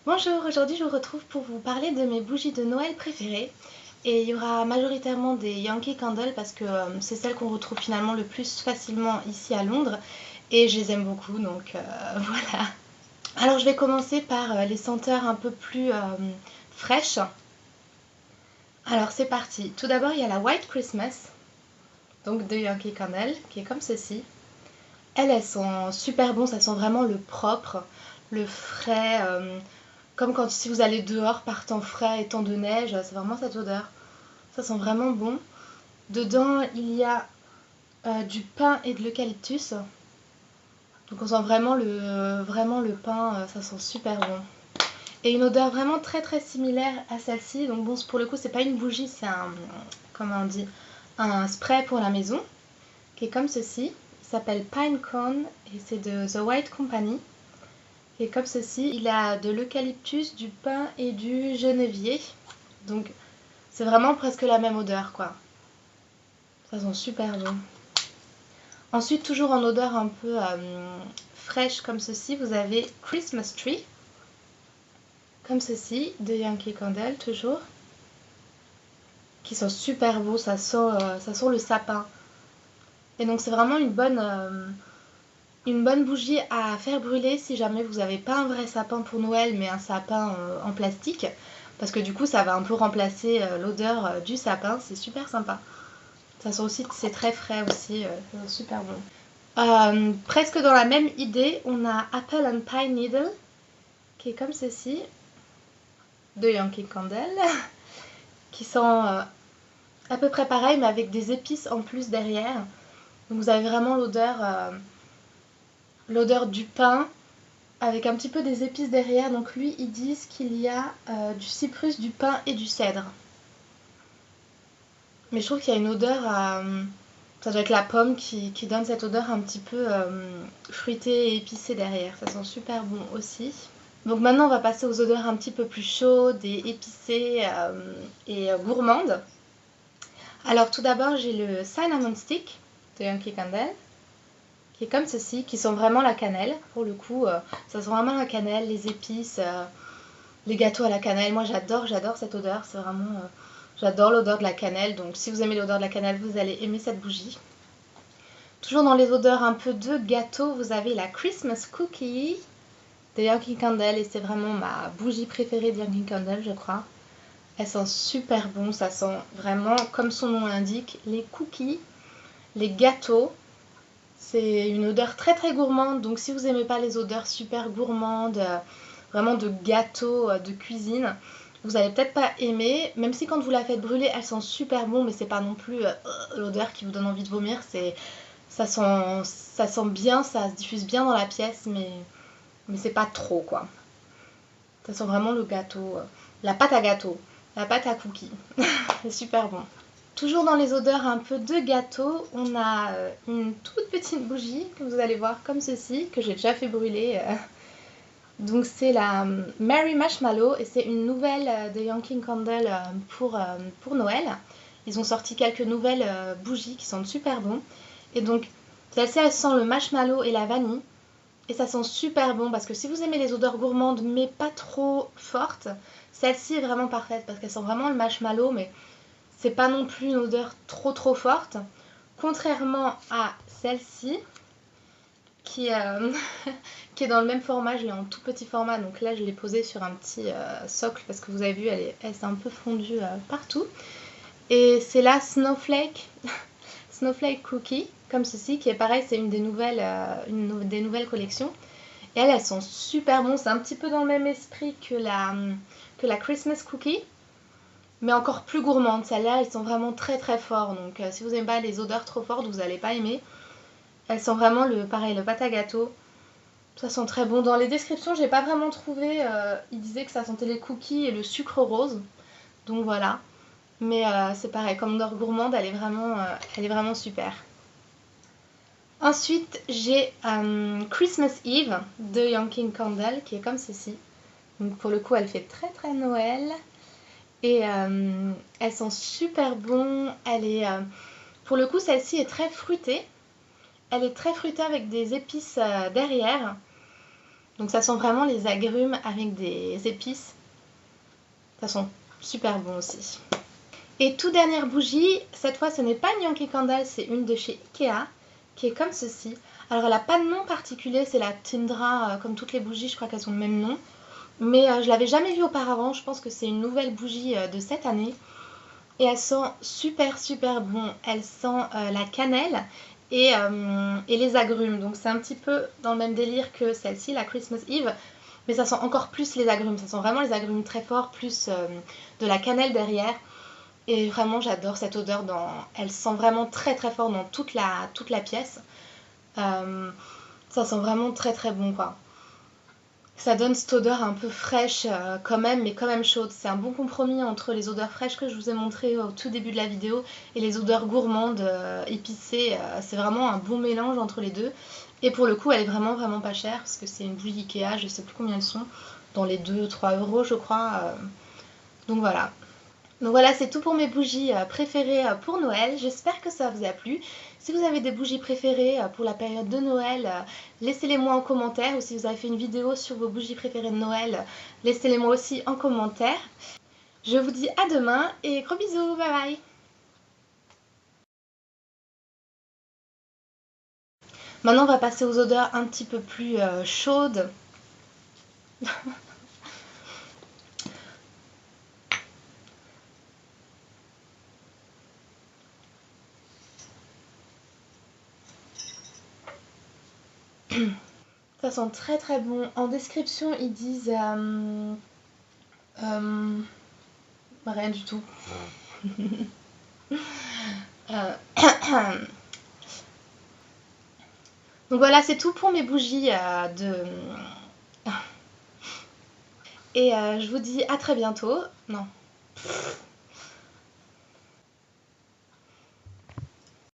Bonjour, aujourd'hui je vous retrouve pour vous parler de mes bougies de Noël préférées. Et il y aura majoritairement des Yankee Candle parce que c'est celles qu'on retrouve finalement le plus facilement ici à Londres. Et je les aime beaucoup, donc voilà. Alors je vais commencer par les senteurs un peu plus fraîches. Alors c'est parti. Tout d'abord il y a la White Christmas, donc de Yankee Candle, qui est comme ceci. Elles sont super bonnes, ça sent vraiment le propre, le frais, comme quand si vous allez dehors par temps frais et temps de neige, c'est vraiment cette odeur. Ça sent vraiment bon. Dedans, il y a du pin et de l'eucalyptus. Donc on sent vraiment le pin, ça sent super bon. Et une odeur vraiment très très similaire à celle-ci. Donc bon, pour le coup, c'est pas une bougie, c'est comment on dit, un spray pour la maison, qui est comme ceci. Il s'appelle Pinecone et c'est de The White Company. Et comme ceci, il a de l'eucalyptus, du pin et du genévier. Donc c'est vraiment presque la même odeur quoi. Ça sent super bon. Ensuite, toujours en odeur un peu fraîche comme ceci, vous avez Christmas Tree. Comme ceci, de Yankee Candle toujours. Qui sent super beau, ça sent le sapin. Et donc c'est vraiment une bonne bougie à faire brûler si jamais vous n'avez pas un vrai sapin pour Noël mais un sapin en plastique, parce que du coup ça va un peu remplacer l'odeur du sapin, c'est super sympa. Ça sent aussi, c'est très frais aussi, super bon. Presque dans la même idée, on a Apple and Pine Needle, qui est comme ceci, de Yankee Candle, qui sent à peu près pareil mais avec des épices en plus derrière. Donc vous avez vraiment l'odeur du pain avec un petit peu des épices derrière. Donc lui, ils disent qu'il y a du cyprus, du pin et du cèdre. Mais je trouve qu'il y a une odeur, ça doit être la pomme qui donne cette odeur un petit peu fruitée et épicée derrière. Ça sent super bon aussi. Donc maintenant, on va passer aux odeurs un petit peu plus chaudes et épicées et gourmandes. Alors tout d'abord, j'ai le Cinnamon Stick de Yankee Candle, qui est comme ceci, qui sent vraiment la cannelle. Pour le coup, ça sent vraiment la cannelle, les épices, les gâteaux à la cannelle. Moi, j'adore cette odeur. C'est vraiment, j'adore l'odeur de la cannelle. Donc, si vous aimez l'odeur de la cannelle, vous allez aimer cette bougie. Toujours dans les odeurs un peu de gâteau, vous avez la Christmas Cookie de Yankee Candle. Et c'est vraiment ma bougie préférée de Yankee Candle, je crois. Elle sent super bon. Ça sent vraiment, comme son nom l'indique, les cookies, les gâteaux. C'est une odeur très très gourmande, donc si vous n'aimez pas les odeurs super gourmandes, vraiment de gâteau, de cuisine, vous allez peut-être pas aimer, même si quand vous la faites brûler, elle sent super bon, mais c'est pas non plus l'odeur qui vous donne envie de vomir, ça sent bien, ça se diffuse bien dans la pièce, mais c'est pas trop quoi. Ça sent vraiment le gâteau, la pâte à gâteau, la pâte à cookies, c'est super bon. Toujours dans les odeurs un peu de gâteau, on a une toute petite bougie que vous allez voir comme ceci, que j'ai déjà fait brûler. Donc c'est la Merry Marshmallow et c'est une nouvelle de Yankee Candle pour Noël. Ils ont sorti quelques nouvelles bougies qui sentent super bon. Et donc celle-ci elle sent le marshmallow et la vanille. Et ça sent super bon parce que si vous aimez les odeurs gourmandes mais pas trop fortes, celle-ci est vraiment parfaite parce qu'elle sent vraiment le marshmallow mais c'est pas non plus une odeur trop forte, contrairement à celle-ci qui, qui est dans le même format. Je l'ai en tout petit format, donc là je l'ai posée sur un petit socle parce que vous avez vu elle s'est un peu fondue partout. Et c'est la Snowflake Cookie comme ceci, qui est pareil, c'est une des nouvelles collections. Et elles sont super bon, c'est un petit peu dans le même esprit que la Christmas Cookie, mais encore plus gourmandes. Celles-là, elles sont vraiment très très fortes. Donc si vous n'aimez pas les odeurs trop fortes, vous n'allez pas aimer. Elles sont vraiment le pâte à gâteau. Ça sent très bon. Dans les descriptions, j'ai pas vraiment trouvé. Ils disaient que ça sentait les cookies et le sucre rose. Donc voilà. Mais c'est pareil, comme odeur gourmande, elle est vraiment super. Ensuite, j'ai Christmas Eve de Yankee Candle, qui est comme ceci. Donc pour le coup, elle fait très très Noël. Et elles sont super bon. Pour le coup, celle-ci est très fruitée. Elle est très fruitée avec des épices derrière. Donc ça sent vraiment les agrumes avec des épices. Ça sent super bon aussi. Et toute dernière bougie, cette fois ce n'est pas une Yankee Candle, c'est une de chez Ikea, qui est comme ceci. Alors elle n'a pas de nom particulier, c'est la Tindra, comme toutes les bougies, je crois qu'elles ont le même nom. Mais je l'avais jamais vue auparavant, je pense que c'est une nouvelle bougie de cette année. Et elle sent super super bon, elle sent la cannelle et les agrumes. Donc c'est un petit peu dans le même délire que celle-ci, la Christmas Eve. Mais ça sent encore plus les agrumes, ça sent vraiment les agrumes très forts, plus de la cannelle derrière. Et vraiment j'adore cette odeur, elle sent vraiment très très fort dans toute la pièce. Ça sent vraiment très très bon quoi. Ça donne cette odeur un peu fraîche quand même, mais quand même chaude. C'est un bon compromis entre les odeurs fraîches que je vous ai montrées au tout début de la vidéo et les odeurs gourmandes, épicées. C'est vraiment un bon mélange entre les deux. Et pour le coup, elle est vraiment vraiment pas chère parce que c'est une bougie Ikea, je sais plus combien elles sont, dans les 2-3 euros je crois. Donc voilà. Donc voilà, c'est tout pour mes bougies préférées pour Noël. J'espère que ça vous a plu. Si vous avez des bougies préférées pour la période de Noël, laissez-les moi en commentaire. Ou si vous avez fait une vidéo sur vos bougies préférées de Noël, laissez-les moi aussi en commentaire. Je vous dis à demain et gros bisous, bye bye. Maintenant on va passer aux odeurs un petit peu plus chaudes. Ça sent très très bon. En description ils disent rien du tout. Donc voilà, c'est tout pour mes bougies Et je vous dis à très bientôt. Non.